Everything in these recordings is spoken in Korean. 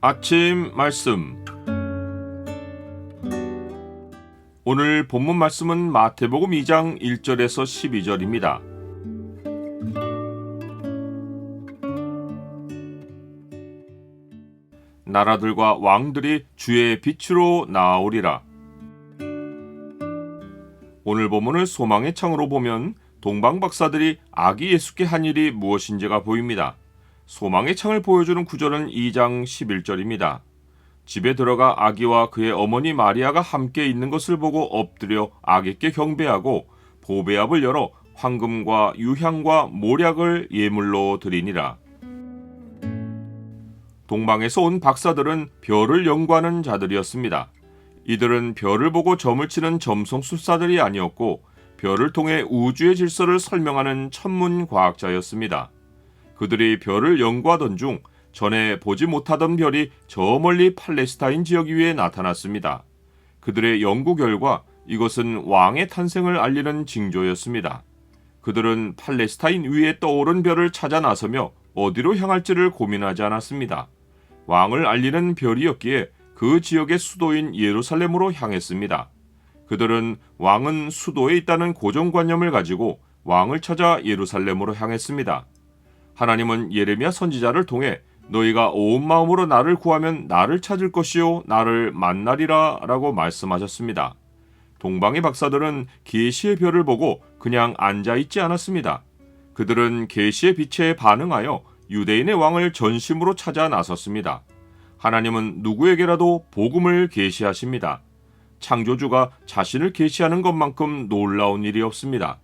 아침 말씀. 오늘 본문 말씀은 마태복음 2장 1절에서 12절입니다. 나라들과 왕들이 주의 빛으로 나아오리라. 오늘 본문을 소망의 창으로 보면 동방 박사들이 아기 예수께 한 일이 무엇인지가 보입니다. 소망의 창을 보여주는 구절은 2장 11절입니다. 집에 들어가 아기와 그의 어머니 마리아가 함께 있는 것을 보고 엎드려 아기께 경배하고 보배압을 열어 황금과 유향과 모략을 예물로 드리니라. 동방에서 온 박사들은 별을 연구하는 자들이었습니다. 이들은 별을 보고 점을 치는 점성술사들이 아니었고 별을 통해 우주의 질서를 설명하는 천문과학자였습니다. 그들이 별을 연구하던 중 전에 보지 못하던 별이 저 멀리 팔레스타인 지역 위에 나타났습니다. 그들의 연구 결과 이것은 왕의 탄생을 알리는 징조였습니다. 그들은 팔레스타인 위에 떠오른 별을 찾아 나서며 어디로 향할지를 고민하지 않았습니다. 왕을 알리는 별이었기에 그 지역의 수도인 예루살렘으로 향했습니다. 그들은 왕은 수도에 있다는 고정관념을 가지고 왕을 찾아 예루살렘으로 향했습니다. 하나님은 예레미야 선지자를 통해 너희가 온 마음으로 나를 구하면 나를 찾을 것이요 나를 만나리라 라고 말씀하셨습니다. 동방의 박사들은 계시의 별을 보고 그냥 앉아있지 않았습니다. 그들은 계시의 빛에 반응하여 유대인의 왕을 전심으로 찾아 나섰습니다. 하나님은 누구에게라도 복음을 계시하십니다. 창조주가 자신을 계시하는 것만큼 놀라운 일이 없습니다.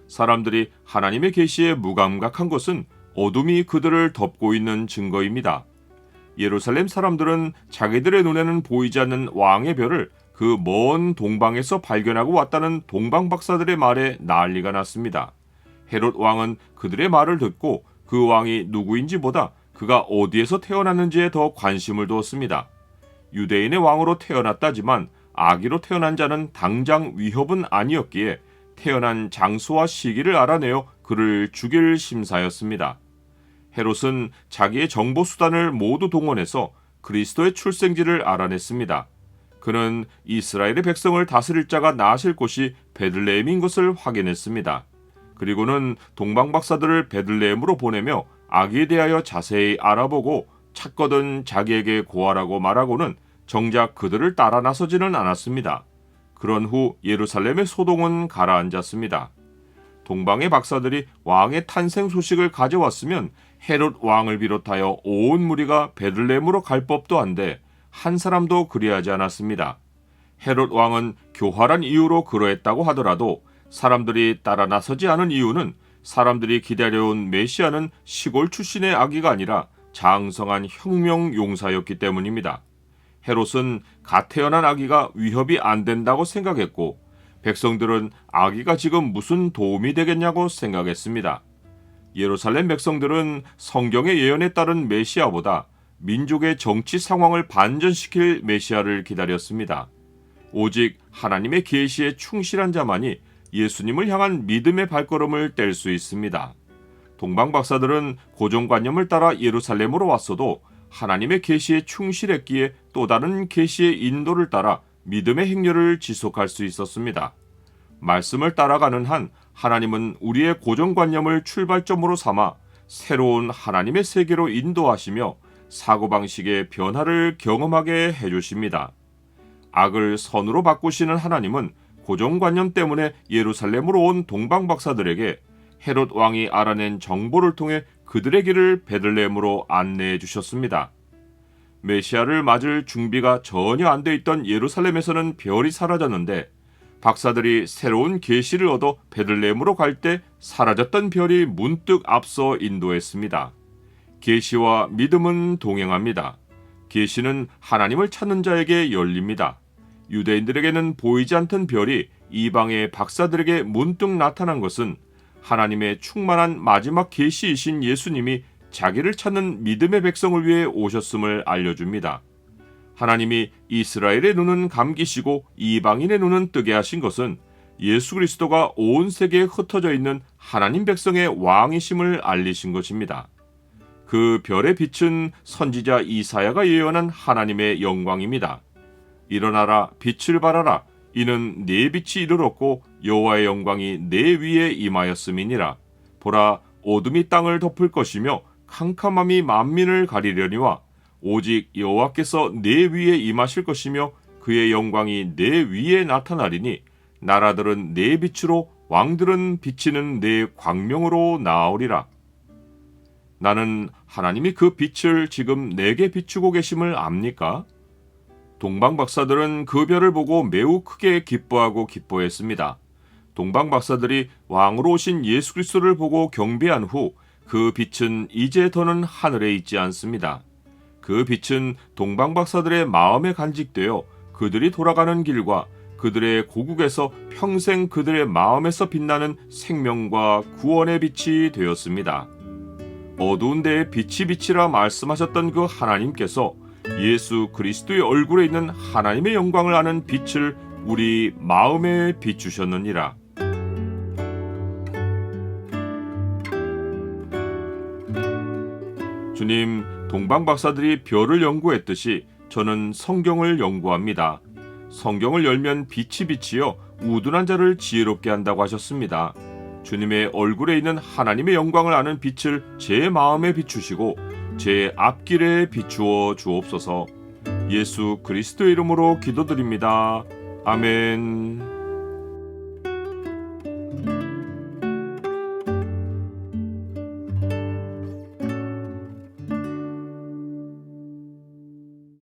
사람들이 하나님의 계시에 무감각한 것은 어둠이 그들을 덮고 있는 증거입니다. 예루살렘 사람들은 자기들의 눈에는 보이지 않는 왕의 별을 그 먼 동방에서 발견하고 왔다는 동방 박사들의 말에 난리가 났습니다. 헤롯 왕은 그들의 말을 듣고 그 왕이 누구인지보다 그가 어디에서 태어났는지에 더 관심을 두었습니다. 유대인의 왕으로 태어났다지만 아기로 태어난 자는 당장 위협은 아니었기에 태어난 장소와 시기를 알아내어 그를 죽일 심사였습니다. 헤롯은 자기의 정보수단을 모두 동원해서 그리스도의 출생지를 알아냈습니다. 그는 이스라엘의 백성을 다스릴 자가 나실 곳이 베들레헴인 것을 확인했습니다. 그리고는 동방박사들을 베들레헴으로 보내며 아기에 대하여 자세히 알아보고 찾거든 자기에게 고하라고 말하고는 정작 그들을 따라 나서지는 않았습니다. 그런 후 예루살렘의 소동은 가라앉았습니다. 동방의 박사들이 왕의 탄생 소식을 가져왔으면 헤롯 왕을 비롯하여 온 무리가 베들레헴으로 갈 법도 한데 한 사람도 그리하지 않았습니다. 헤롯 왕은 교활한 이유로 그러했다고 하더라도 사람들이 따라 나서지 않은 이유는 사람들이 기다려온 메시아는 시골 출신의 아기가 아니라 장성한 혁명 용사였기 때문입니다. 헤롯은 갓 태어난 아기가 위협이 안 된다고 생각했고 백성들은 아기가 지금 무슨 도움이 되겠냐고 생각했습니다. 예루살렘 백성들은 성경의 예언에 따른 메시아보다 민족의 정치 상황을 반전시킬 메시아를 기다렸습니다. 오직 하나님의 계시에 충실한 자만이 예수님을 향한 믿음의 발걸음을 뗄 수 있습니다. 동방 박사들은 고정관념을 따라 예루살렘으로 왔어도 하나님의 계시에 충실했기에 또 다른 계시의 인도를 따라 믿음의 행렬을 지속할 수 있었습니다. 말씀을 따라가는 한 하나님은 우리의 고정관념을 출발점으로 삼아 새로운 하나님의 세계로 인도하시며 사고방식의 변화를 경험하게 해주십니다. 악을 선으로 바꾸시는 하나님은 고정관념 때문에 예루살렘으로 온 동방박사들에게 헤롯 왕이 알아낸 정보를 통해 그들의 길을 베들레헴으로 안내해 주셨습니다. 메시아를 맞을 준비가 전혀 안 돼 있던 예루살렘에서는 별이 사라졌는데 박사들이 새로운 계시를 얻어 베들레헴으로 갈 때 사라졌던 별이 문득 앞서 인도했습니다. 계시와 믿음은 동행합니다. 계시는 하나님을 찾는 자에게 열립니다. 유대인들에게는 보이지 않던 별이 이방의 박사들에게 문득 나타난 것은 하나님의 충만한 마지막 계시이신 예수님이 자기를 찾는 믿음의 백성을 위해 오셨음을 알려줍니다. 하나님이 이스라엘의 눈은 감기시고 이방인의 눈은 뜨게 하신 것은 예수 그리스도가 온 세계에 흩어져 있는 하나님 백성의 왕이심을 알리신 것입니다. 그 별의 빛은 선지자 이사야가 예언한 하나님의 영광입니다. 일어나라, 빛을 발하라. 이는 네 빛이 이르렀고 여호와의 영광이 네 위에 임하였음이니라. 보라, 어둠이 땅을 덮을 것이며 캄캄함이 만민을 가리려니와 오직 여호와께서 네 위에 임하실 것이며 그의 영광이 네 위에 나타나리니 나라들은 네 빛으로 왕들은 비치는 네 광명으로 나오리라. 나는 하나님이 그 빛을 지금 내게 비추고 계심을 압니까? 동방 박사들은 그 별을 보고 매우 크게 기뻐했습니다. 동방 박사들이 왕으로 오신 예수 그리스도를 보고 경배한 후 그 빛은 이제 더는 하늘에 있지 않습니다. 그 빛은 동방 박사들의 마음에 간직되어 그들이 돌아가는 길과 그들의 고국에서 평생 그들의 마음에서 빛나는 생명과 구원의 빛이 되었습니다. 어두운 데에 빛이 비치라 말씀하셨던 그 하나님께서 예수 그리스도의 얼굴에 있는 하나님의 영광을 아는 빛을 우리 마음에 비추셨느니라. 주님, 동방 박사들이 별을 연구했듯이 저는 성경을 연구합니다. 성경을 열면 빛이 비치어 우둔한 자를 지혜롭게 한다고 하셨습니다. 주님의 얼굴에 있는 하나님의 영광을 아는 빛을 제 마음에 비추시고 제 앞길에 비추어 주옵소서. 예수 그리스도의 이름으로 기도드립니다. 아멘.